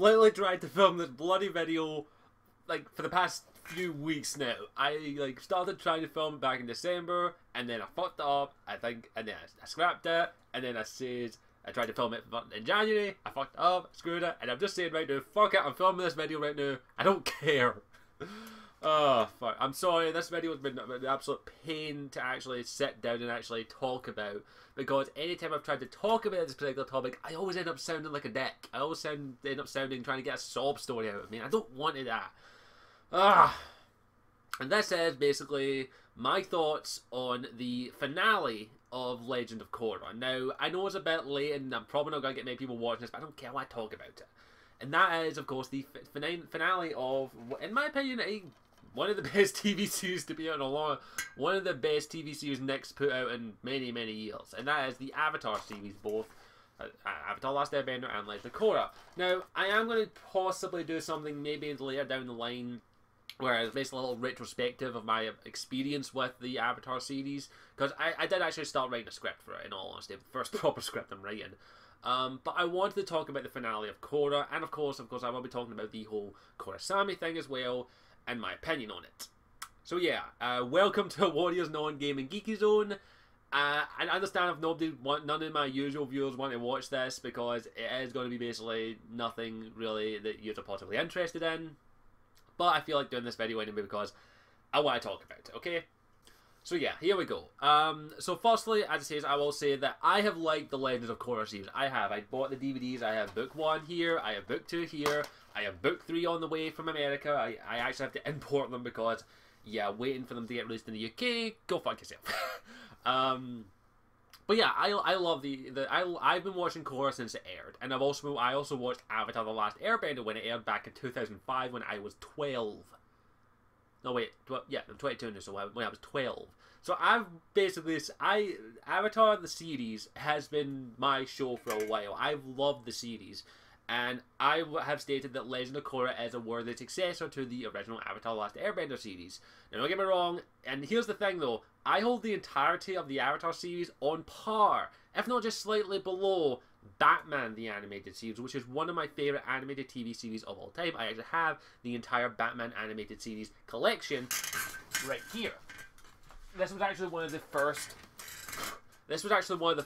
literally tried to film this bloody video like for the past few weeks now. I like started trying to film it back in December, and then I fucked it up, I think, and then I scrapped it, and then I said I tried to film it in January, I fucked it up, screwed it, and I'm just saying right now, fuck it, I'm filming this video right now, I don't care. Oh, fuck. I'm sorry, this video has been an absolute pain to actually sit down and actually talk about, because anytime I've tried to talk about this particular topic, I always end up sounding like a dick. I always end up sounding trying to get a sob story out of me. I don't want that. And this is basically my thoughts on the finale of Legend of Korra. Now, I know it's a bit late and I'm probably not going to get many people watching this, but I don't care why I talk about it. And that is, of course, the finale of, in my opinion, one of the best TV series to be out in a long, one of the best TV series Nick's put out in many, many years. And that is the Avatar series, both Avatar Last Airbender and Legend of Korra. Now, I am going to possibly do something maybe later down the line where it's basically a little retrospective of my experience with the Avatar series. Because I did actually start writing a script for it, in all honesty. The first proper script I'm writing. But I wanted to talk about the finale of Korra, and of course, I will be talking about the whole Korrasami thing as well, and my opinion on it. So yeah, welcome to Warriors Non-Gaming Geeky Zone. I understand if none of my usual viewers want to watch this, because it is going to be basically nothing really that you're possibly interested in. But I feel like doing this video anyway because I want to talk about it, okay? So yeah, here we go. So firstly, as it says, I will say that I have liked the Legend of Korra series. I bought the DVDs. I have book 1 here. I have book 2 here. I have book 3 on the way from America. I actually have to import them because, yeah, waiting for them to get released in the UK. Go fuck yourself. But yeah, I love I've been watching Korra since it aired, and I also watched Avatar: The Last Airbender when it aired back in 2005 when I was 12. No wait, yeah, I'm 22 now, so when I was 12. So Avatar the series has been my show for a while. I've loved the series, and I have stated that Legend of Korra is a worthy successor to the original Avatar: The Last Airbender series. Now don't get me wrong, and here's the thing though, I hold the entirety of the Avatar series on par, if not just slightly below, Batman the Animated Series, which is one of my favourite animated TV series of all time. I actually have the entire Batman Animated Series collection right here. This was actually one of the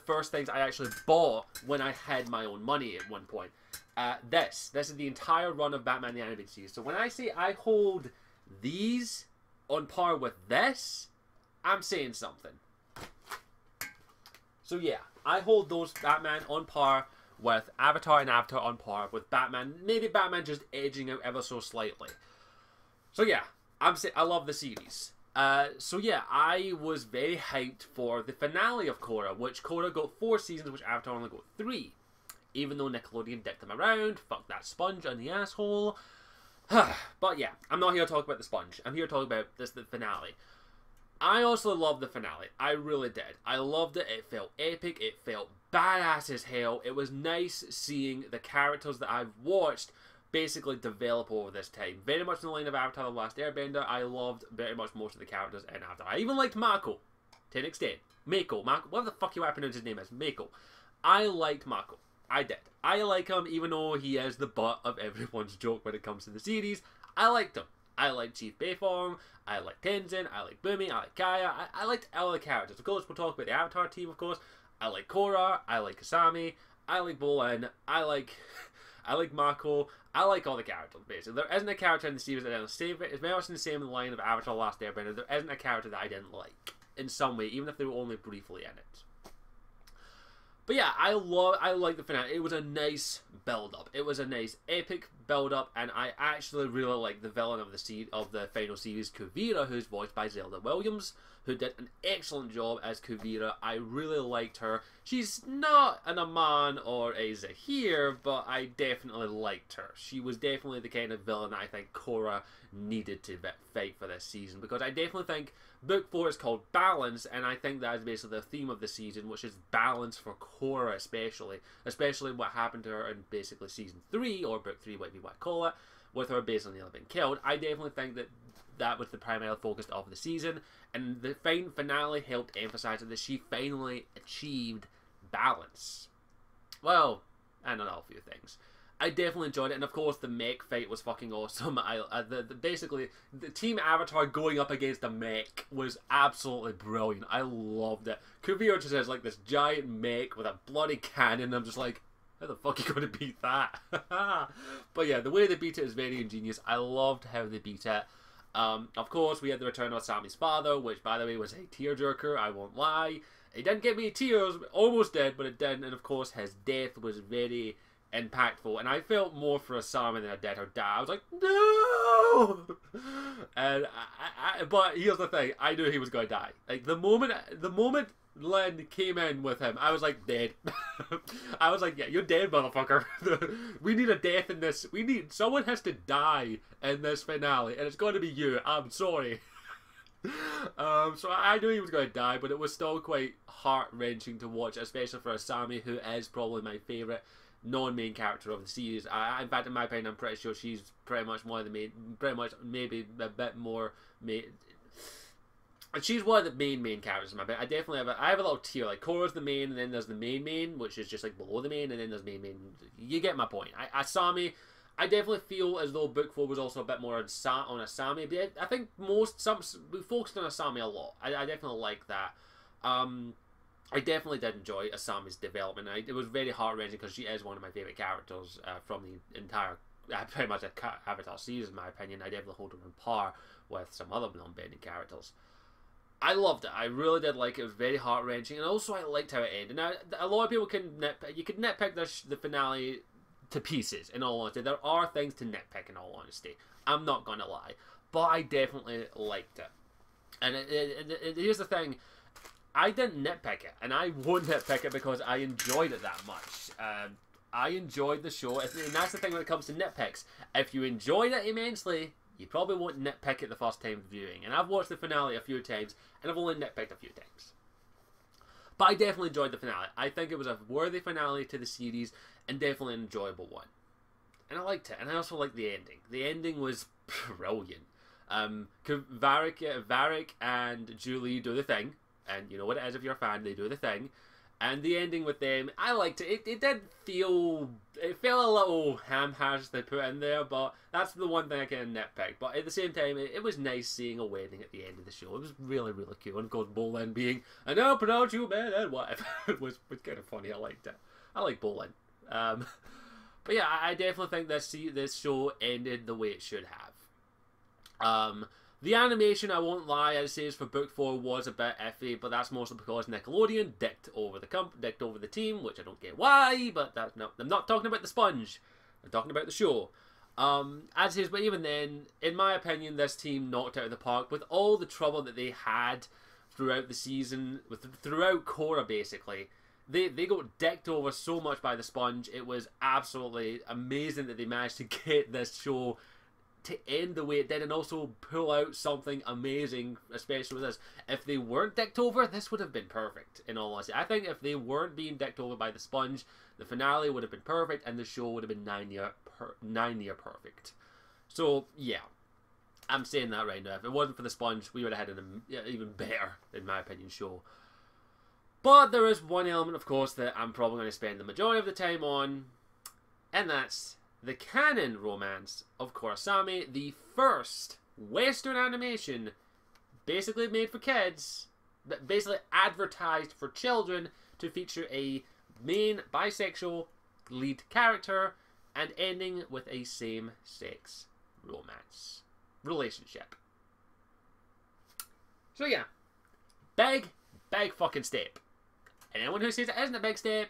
first things I actually bought when I had my own money at one point. This is the entire run of Batman the Animated Series. So when I say I hold these on par with this, I'm saying something. So yeah, I hold those Batman on par with Avatar, and Avatar on par with Batman. Maybe Batman just edging out ever so slightly. So yeah, I love the series. So yeah, I was very hyped for the finale of Korra, which Korra got 4 seasons, which Avatar only got 3. Even though Nickelodeon dicked them around, fuck that sponge on the asshole. But yeah, I'm not here to talk about the sponge. I'm here to talk about the finale. I also loved the finale. I really did. I loved it. It felt epic. It felt badass as hell. It was nice seeing the characters that I've watched basically develop over this time. Very much in the line of Avatar: The Last Airbender. I loved very much most of the characters in Avatar. I even liked Mako to an extent. Mako. What the fuck you want to pronounce his name as? Mako. I liked Mako. I did. I like him even though he is the butt of everyone's joke when it comes to the series. I liked him. I like Chief Beifong, I like Tenzin, I like Bumi, I like Kaya, I liked all the characters. Of course, we'll talk about the Avatar team, of course. I like Korra, I like Kasami, I like Bolin, I like Mako, I like all the characters, basically. There isn't a character in the series that I didn't save it. It's very much in the same line of Avatar: The Last Airbender. There isn't a character that I didn't like, in some way, even if they were only briefly in it. But yeah, I like the finale. It was a nice build-up. It was a nice epic build-up, and I actually really like the villain of the final series, Kuvira, who's voiced by Zelda Williams, who did an excellent job as Kuvira. I really liked her. She's not an Aman or a Zahir, but I definitely liked her. She was definitely the kind of villain that I think Korra needed to fight for this season, because I definitely think Book 4 is called Balance, and I think that is basically the theme of the season, which is balance for Korra especially what happened to her in basically Season 3, or Book 3, whatever you want to call it, with her basically nearly being killed. I definitely think that was the primary focus of the season, and the finale helped emphasize that she finally achieved balance. Well, and another few things. I definitely enjoyed it, and of course the mech fight was fucking awesome. Basically the Team Avatar going up against the mech was absolutely brilliant. I loved it. Kuvira just has like this giant mech with a bloody cannon. And I'm just like, how the fuck are you going to beat that? But yeah, the way they beat it is very ingenious. I loved how they beat it. Of course, we had the return of Sami's father, which by the way was a tearjerker. I won't lie. It didn't get me tears, almost did, but it didn't. And of course, his death was very impactful, and I felt more for Asami than I did her dad. I was like, no! And but here's the thing, I knew he was going to die. Like, the moment Lin came in with him, I was like, dead. I was like, yeah, you're dead, motherfucker. We need a death in this. Someone has to die in this finale, and it's going to be you. I'm sorry. So I knew he was going to die, but it was still quite heart-wrenching to watch, especially for Asami, who is probably my favourite non-main character of the series. In fact, in my opinion, I'm pretty sure she's pretty much one of the main, pretty much maybe a bit more main. She's one of the main characters in my opinion. I have a little tier, like Korra's the main, and then there's the main, which is just like below the main, and then there's main. You get my point. Asami, I definitely feel as though Book 4 was also a bit more on Asami, but I think we focused on Asami a lot. I definitely like that. I definitely did enjoy Asami's development. It was very heart-wrenching because she is one of my favourite characters from the entire, pretty much the Avatar series, in my opinion. I definitely hold her on par with some other non-bending characters. I loved it. I really did like it. It was very heart-wrenching, and also I liked how it ended. Now, a lot of people can nitpick. You could nitpick the finale to pieces, in all honesty. There are things to nitpick, in all honesty. I'm not going to lie. But I definitely liked it. And here's the thing. I didn't nitpick it, and I won't nitpick it because I enjoyed it that much. I enjoyed the show, and that's the thing when it comes to nitpicks. If you enjoyed it immensely, you probably won't nitpick it the first time viewing. And I've watched the finale a few times, and I've only nitpicked a few times. But I definitely enjoyed the finale. I think it was a worthy finale to the series, and definitely an enjoyable one. And I liked it, and I also liked the ending. The ending was brilliant. Varric and Julie do the thing. And you know what it is if you're a fan, they do the thing. And the ending with them, I liked it. It did feel, it felt a little ham-hash they put in there, but that's the one thing I can nitpick. But at the same time, it was nice seeing a wedding at the end of the show. It was really, really cool. And of course, Bolin being, I now pronounce you man and whatever. It was kind of funny. I liked it. I like Bolin. But yeah, I definitely think this show ended the way it should have. The animation, I won't lie, as it says for Book 4 was a bit iffy, but that's mostly because Nickelodeon dicked over the team, which I don't get why, but that's no, I'm not talking about the sponge. I'm talking about the show. As it is, but even then, in my opinion, this team knocked out of the park with all the trouble that they had throughout the season, throughout Korra basically. They got dicked over so much by the sponge. It was absolutely amazing that they managed to get this show to end the way it did and also pull out something amazing, especially with this. If they weren't dicked over, this would have been perfect, in all honesty. I think if they weren't being dicked over by the sponge, the finale would have been perfect and the show would have been 9-year perfect. So, yeah. I'm saying that right now. If it wasn't for the sponge, we would have had an even better, in my opinion, show. But there is one element, of course, that I'm probably going to spend the majority of the time on, and that's the canon romance of Korrasami, the first Western animation basically made for kids, but basically advertised for children to feature a main bisexual lead character and ending with a same-sex relationship. So yeah, big fucking step. And anyone who says it isn't a big step,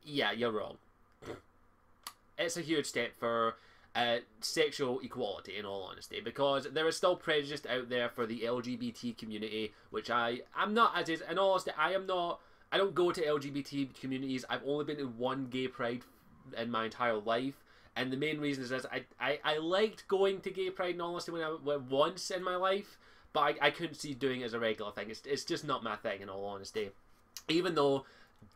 yeah, you're wrong. It's a huge step for sexual equality, in all honesty, because there is still prejudice out there for the LGBT community, which I'm not, as is, in all honesty, I don't go to LGBT communities. I've only been to one gay pride in my entire life, and the main reason is this, I liked going to gay pride, in all honesty, when I went once in my life, but I couldn't see doing it as a regular thing. It's just not my thing, in all honesty. Even though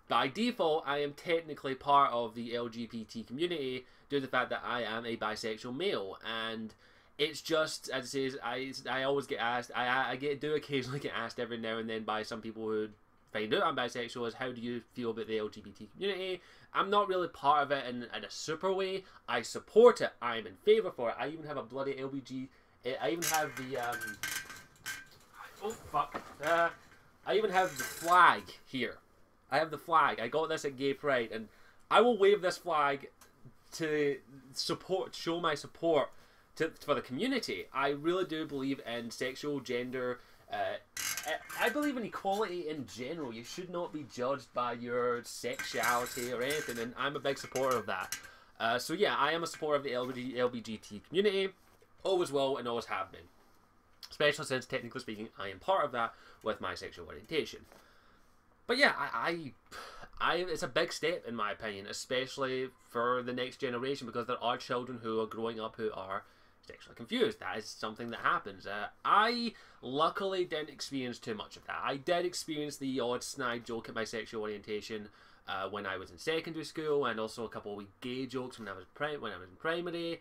by default, I am technically part of the LGBT community due to the fact that I am a bisexual male, and it's just, as it says, I always get asked, I do occasionally get asked every now and then by some people who find out I'm bisexual is, how do you feel about the LGBT community? I'm not really part of it in a super way. I support it. I'm in favour for it. I even have a bloody LBG. I even have the oh fuck. I even have the flag here. I have the flag. I got this at Gay Pride, and I will wave this flag to show my support for the community. I really do believe in sexual gender. I believe in equality in general. You should not be judged by your sexuality or anything, and I'm a big supporter of that. So yeah, I am a supporter of the LGBT community. Always will and always have been. Especially since, technically speaking, I am part of that with my sexual orientation. But yeah, it's a big step in my opinion, especially for the next generation, because there are children who are growing up who are sexually confused. That is something that happens. I luckily didn't experience too much of that. I did experience the odd snide joke at my sexual orientation when I was in secondary school, and also a couple of wee gay jokes when I was in primary.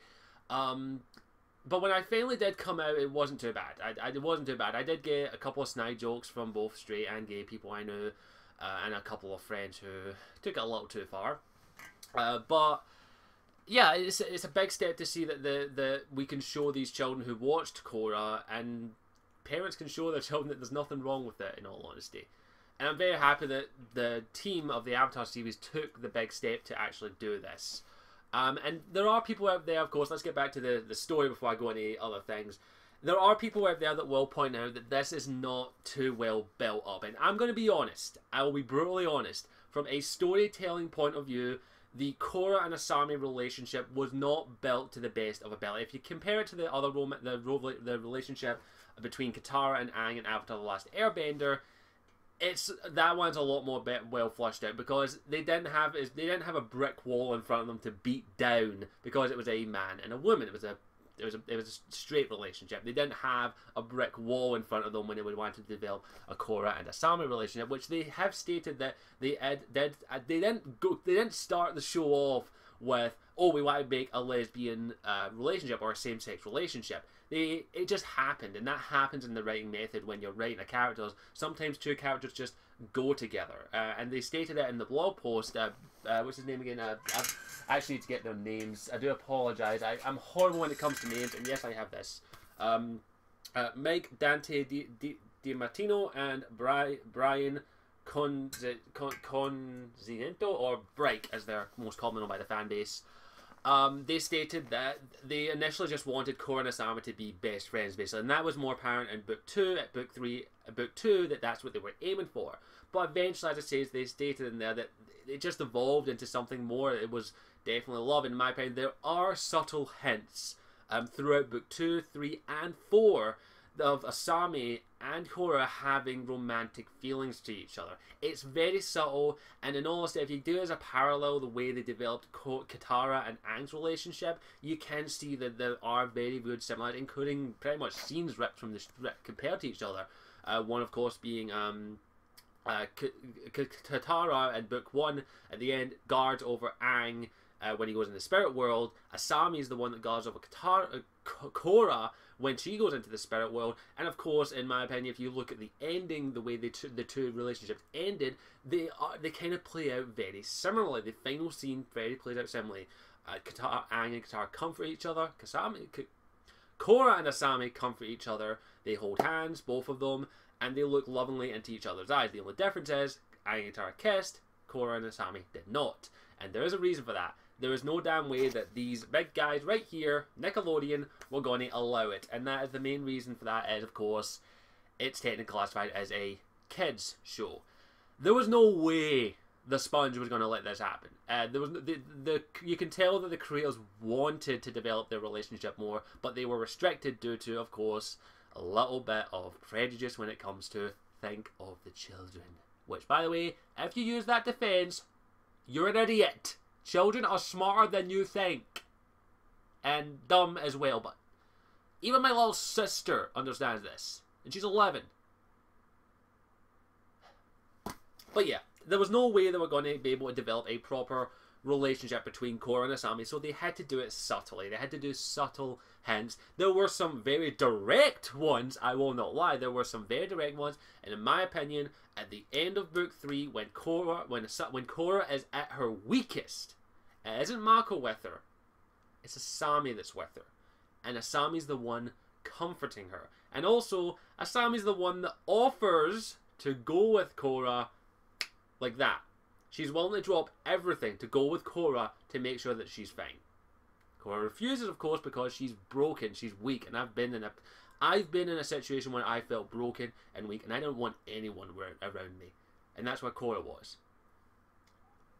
But when I finally did come out, it wasn't too bad. It wasn't too bad. I did get a couple of snide jokes from both straight and gay people I knew, and a couple of friends who took it a little too far. But yeah, it's a big step to see that we can show these children who watched Korra, and parents can show their children that there's nothing wrong with it, in all honesty. And I'm very happy that the team of the Avatar series took the big step to actually do this. And there are people out there, of course, let's get back to the story before I go into other things. There are people out there that will point out that this is not too well built up. And I'm going to be honest, I will be brutally honest, from a storytelling point of view, the Korra and Asami relationship was not built to the best of ability. If you compare it to the other the relationship between Katara and Aang in Avatar: The Last Airbender, that one's a lot more well flushed out, because they didn't have a brick wall in front of them to beat down because it was a man and a woman. It was a straight relationship. They didn't have a brick wall in front of them when they would want to develop a Korra and Asami relationship, which they have stated that they didn't start the show off with, oh, we want to make a lesbian relationship or a same-sex relationship. It just happened, and that happens in the writing method when you're writing a character. Sometimes two characters just go together, and they stated it in the blog post. What's his name again? I actually need to get their names. I do apologise. I'm horrible when it comes to names, and yes, I have this. Mike Dante DiMartino and Brian Conzinento, or Bright as they're most commonly known by the fan base. They stated that they initially just wanted Korra and Asami to be best friends, basically, and that was more apparent in book 2. At book 2, that's what they were aiming for. But eventually, as I say, they stated in there that it just evolved into something more. It was definitely love. In my opinion, there are subtle hints throughout book 2, 3, and 4 of Asami and Korra having romantic feelings to each other. It's very subtle, and in all honesty, if you do it as a parallel, the way they developed Katara and Aang's relationship, you can see that there are very good similarities, including pretty much scenes ripped from the compared to each other. One, of course, being Katara in book 1 at the end guards over Aang when he goes in the spirit world. Asami is the one that guards over Korra when she goes into the spirit world. And of course, in my opinion, if you look at the ending, the way the two relationships ended, they kind of play out very similarly. The final scene very plays out similarly. Aang and Katara comfort each other. Korra and Asami comfort each other. They hold hands, both of them, and they look lovingly into each other's eyes. The only difference is Aang and Katara kissed, Korra and Asami did not. And there is a reason for that. There is no damn way that these big guys right here, Nickelodeon, were going to allow it. And that is the main reason for that is, of course, it's technically classified as a kids show. There was no way the Sponge was going to let this happen. There was you can tell that the creators wanted to develop their relationship more, but they were restricted due to, of course, a little bit of prejudice when it comes to think of the children. Which, by the way, if you use that defense, you're an idiot. Children are smarter than you think. And dumb as well, but even my little sister understands this. And she's 11. But yeah, there was no way they were going to be able to develop a proper relationship between Korra and Asami, so they had to do it subtly. They had to do subtle hints. There were some very direct ones, I will not lie. There were some very direct ones, and in my opinion, at the end of book 3, when Korra is at her weakest, it isn't Mako with her, it's Asami that's with her. And Asami's the one comforting her. And also, Asami's the one that offers to go with Korra like that. She's willing to drop everything to go with Korra to make sure that she's fine. Korra refuses, of course, because she's broken, she's weak, and I've been in a situation where I felt broken and weak, and I don't want anyone around me. And that's where Korra was.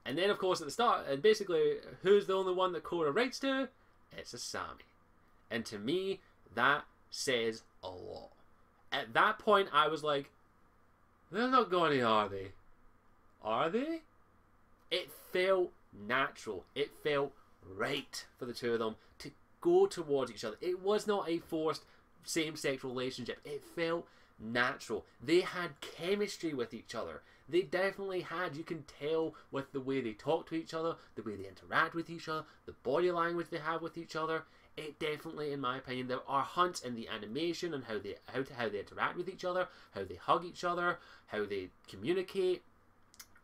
And then, of course, at the start, and basically, who's the only one that Korra writes to? It's Asami. And to me, that says a lot. At that point, I was like, they're not going, are they? Are they? It felt natural. It felt right for the two of them to go towards each other. It was not a forced same-sex relationship. It felt natural. They had chemistry with each other. They definitely had. You can tell with the way they talk to each other, the way they interact with each other, the body language they have with each other. It definitely, in my opinion, there are hints in the animation and how they interact with each other, how they hug each other, how they communicate.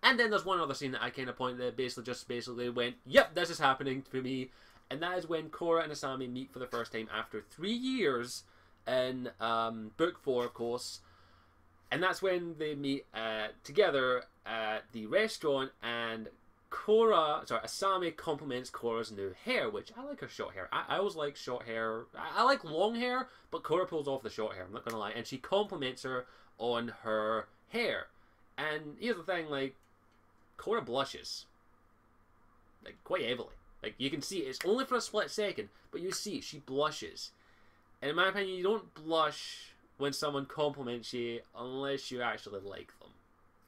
And then there's one other scene that I kind of point that basically went, yep, this is happening for me. And that is when Korra and Asami meet for the first time after 3 years in book 4, of course. And that's when they meet together at the restaurant, and Asami compliments Korra's new hair, which I like her short hair. I always like short hair. I like long hair, but Korra pulls off the short hair, I'm not gonna lie. And she compliments her on her hair. And here's the thing, like, Korra blushes. Like, quite heavily. Like, you can see it's only for a split second, but you see she blushes. And in my opinion, you don't blush when someone compliments you unless you actually like them.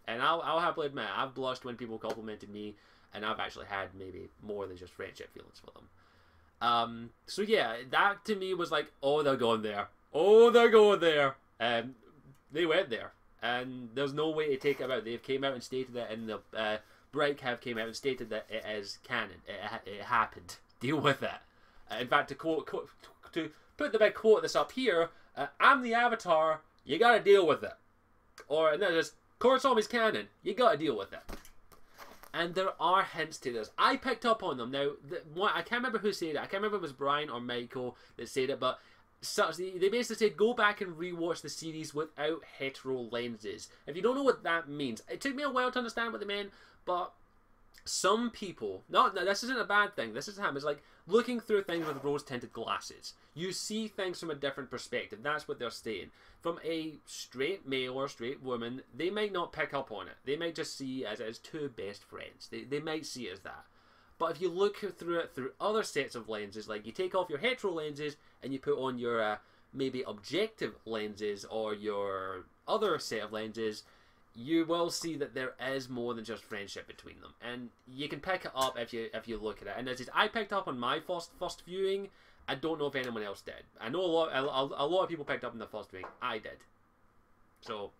And I'll happily admit, I've blushed when people complimented me, and I've actually had maybe more than just friendship feelings for them. So yeah, that to me was like, oh, they're going there. Oh, they're going there. And they went there. And there's no way to take it out. They've came out and stated that, and the Bright have came out and stated that it is canon. It happened. Deal with it. In fact, to put the big quote this up here, I'm the Avatar, you gotta deal with it. Or, and that is, Korrasami's canon, you gotta deal with it. And there are hints to this. I picked up on them. Now, I can't remember who said it. I can't remember if it was Brian or Michael that said it, but they basically said, go back and rewatch the series without hetero lenses. If you don't know what that means, it took me a while to understand what they meant, but some people, no, this isn't a bad thing, this is it's like looking through things with rose-tinted glasses. You see things from a different perspective. That's what they're saying. From a straight male or straight woman, they might not pick up on it. They might just see it as two best friends. They might see it as that. But if you look through it through other sets of lenses, like you take off your hetero lenses and you put on your maybe objective lenses or your other set of lenses, you will see that there is more than just friendship between them, and you can pick it up if you look at it. And as I picked up on my first viewing. I don't know if anyone else did. I know a lot of people picked up in the first viewing. I did. So,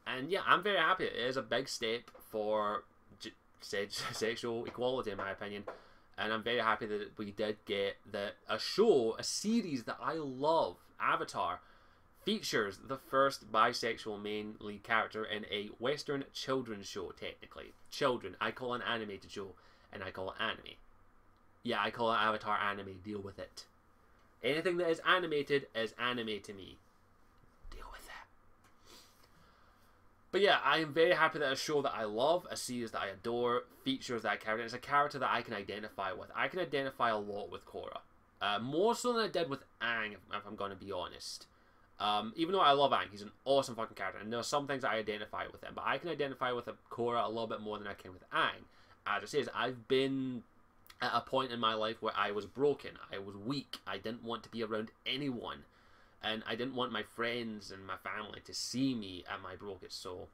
and yeah, I'm very happy. It is a big step for sexual equality, in my opinion. And I'm very happy that we did get a series that I love, Avatar, features the first bisexual main lead character in a Western children's show, technically. Children. I call it an animated show, and I call it anime. Yeah, I call it Avatar anime. Deal with it. Anything that is animated is anime to me. Deal with it. But yeah, I am very happy that a show that I love, a series that I adore, features that character. It's a character that I can identify with. I can identify a lot with Korra. More so than I did with Aang, if I'm going to be honest. Even though I love Aang, he's an awesome fucking character, and there are some things I identify with him, but I can identify with Korra a little bit more than I can with Aang. As I say, I've been at a point in my life where I was broken, I was weak, I didn't want to be around anyone, and I didn't want my friends and my family to see me at my brokest. So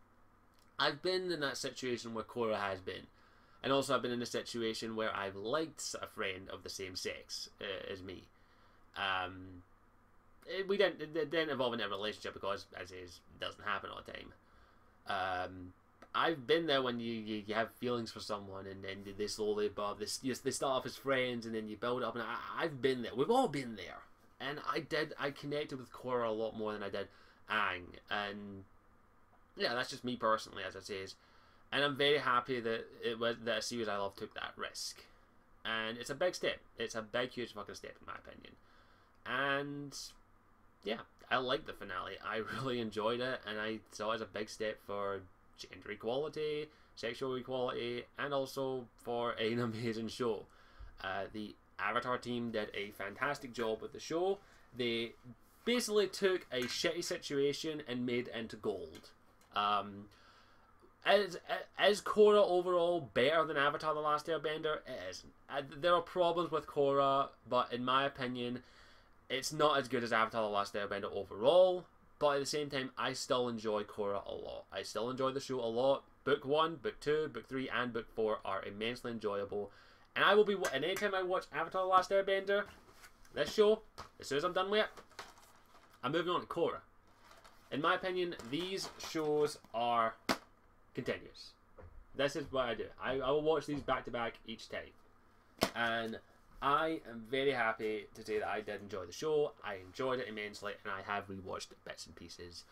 I've been in that situation where Korra has been, and also I've been in a situation where I've liked a friend of the same sex as me. It didn't involve in a relationship because, as is, it doesn't happen all the time. I've been there when you have feelings for someone, and then they slowly build this. They start off as friends, and then you build up. And I've been there. We've all been there. And I connected with Korra a lot more than I did Aang. And yeah, that's just me personally, as I say. And I'm very happy that that a series I love took that risk. And it's a big step. It's a big, huge fucking step, in my opinion. And yeah, I liked the finale. I really enjoyed it, and I saw it as a big step for gender equality, sexual equality, and also for an amazing show. The Avatar team did a fantastic job with the show. They basically took a shitty situation and made it into gold. Is Korra overall better than Avatar The Last Airbender? It isn't. There are problems with Korra, but in my opinion, it's not as good as Avatar The Last Airbender overall. But at the same time, I still enjoy Korra a lot. I still enjoy the show a lot. Book 1, Book 2, Book 3, and Book 4 are immensely enjoyable. And I will be, and anytime I watch Avatar The Last Airbender, this show, as soon as I'm done with it, I'm moving on to Korra. In my opinion, these shows are continuous. This is what I do. I will watch these back to back each time. And I am very happy to say that I did enjoy the show. I enjoyed it immensely, and I have rewatched bits and pieces.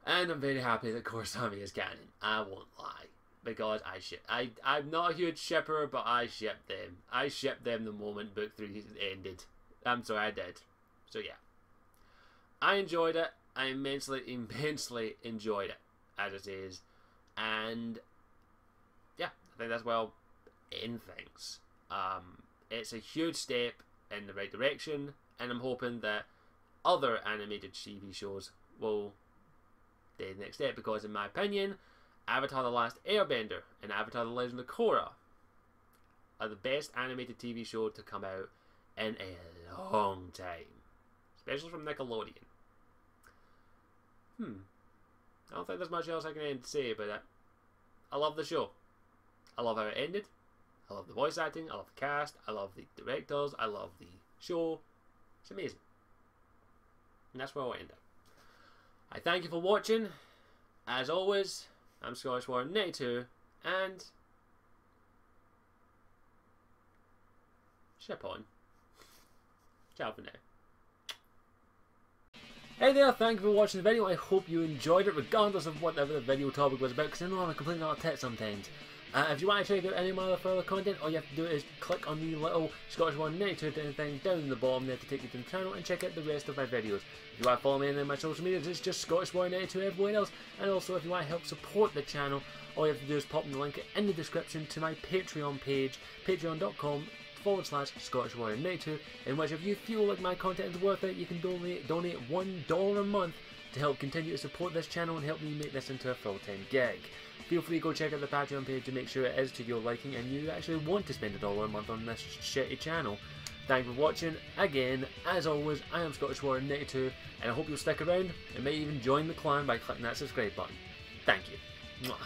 And I'm very happy that Korrasami is canon. I won't lie. Because I'm not a huge shipper, but I shipped them. I shipped them the moment Book 3 ended. I'm sorry, I did. So yeah. I enjoyed it. I immensely enjoyed it, as it is. And yeah, I think that's where I'll end things. It's a huge step in the right direction, and I'm hoping that other animated TV shows will take the next step, because in my opinion, Avatar The Last Airbender and Avatar The Legend of Korra are the best animated TV show to come out in a long time. Especially from Nickelodeon. I don't think there's much else I can say about it. I love the show. I love how it ended. I love the voice acting. I love the cast. I love the directors. I love the show. It's amazing. And that's where I'll end it. I thank you for watching. As always, I'm Scottish Warren 92, and ship on. Ciao for now. Hey there, thank you for watching the video. I hope you enjoyed it, regardless of whatever the video topic was about, because I know I'm a complete nut tit sometimes. If you want to check out any of my other further content, all you have to do is click on the little Scottish Warren 92 thing down in the bottom there to take you to the channel and check out the rest of my videos. If you want to follow me on my social media, it's just Scottish Warren 92 everywhere else. And also, if you want to help support the channel, all you have to do is pop in the link in the description to my Patreon page, patreon.com/Scottish Warren 92, in which if you feel like my content is worth it, you can donate $1 a month to help continue to support this channel and help me make this into a full-time gig. Feel free to go check out the Patreon page to make sure it is to your liking and you actually want to spend $1 a month on this shitty channel. Thank you for watching. Again, as always, I am Scottish Warren 92, and I hope you'll stick around and may even join the clan by clicking that subscribe button. Thank you. Mwah.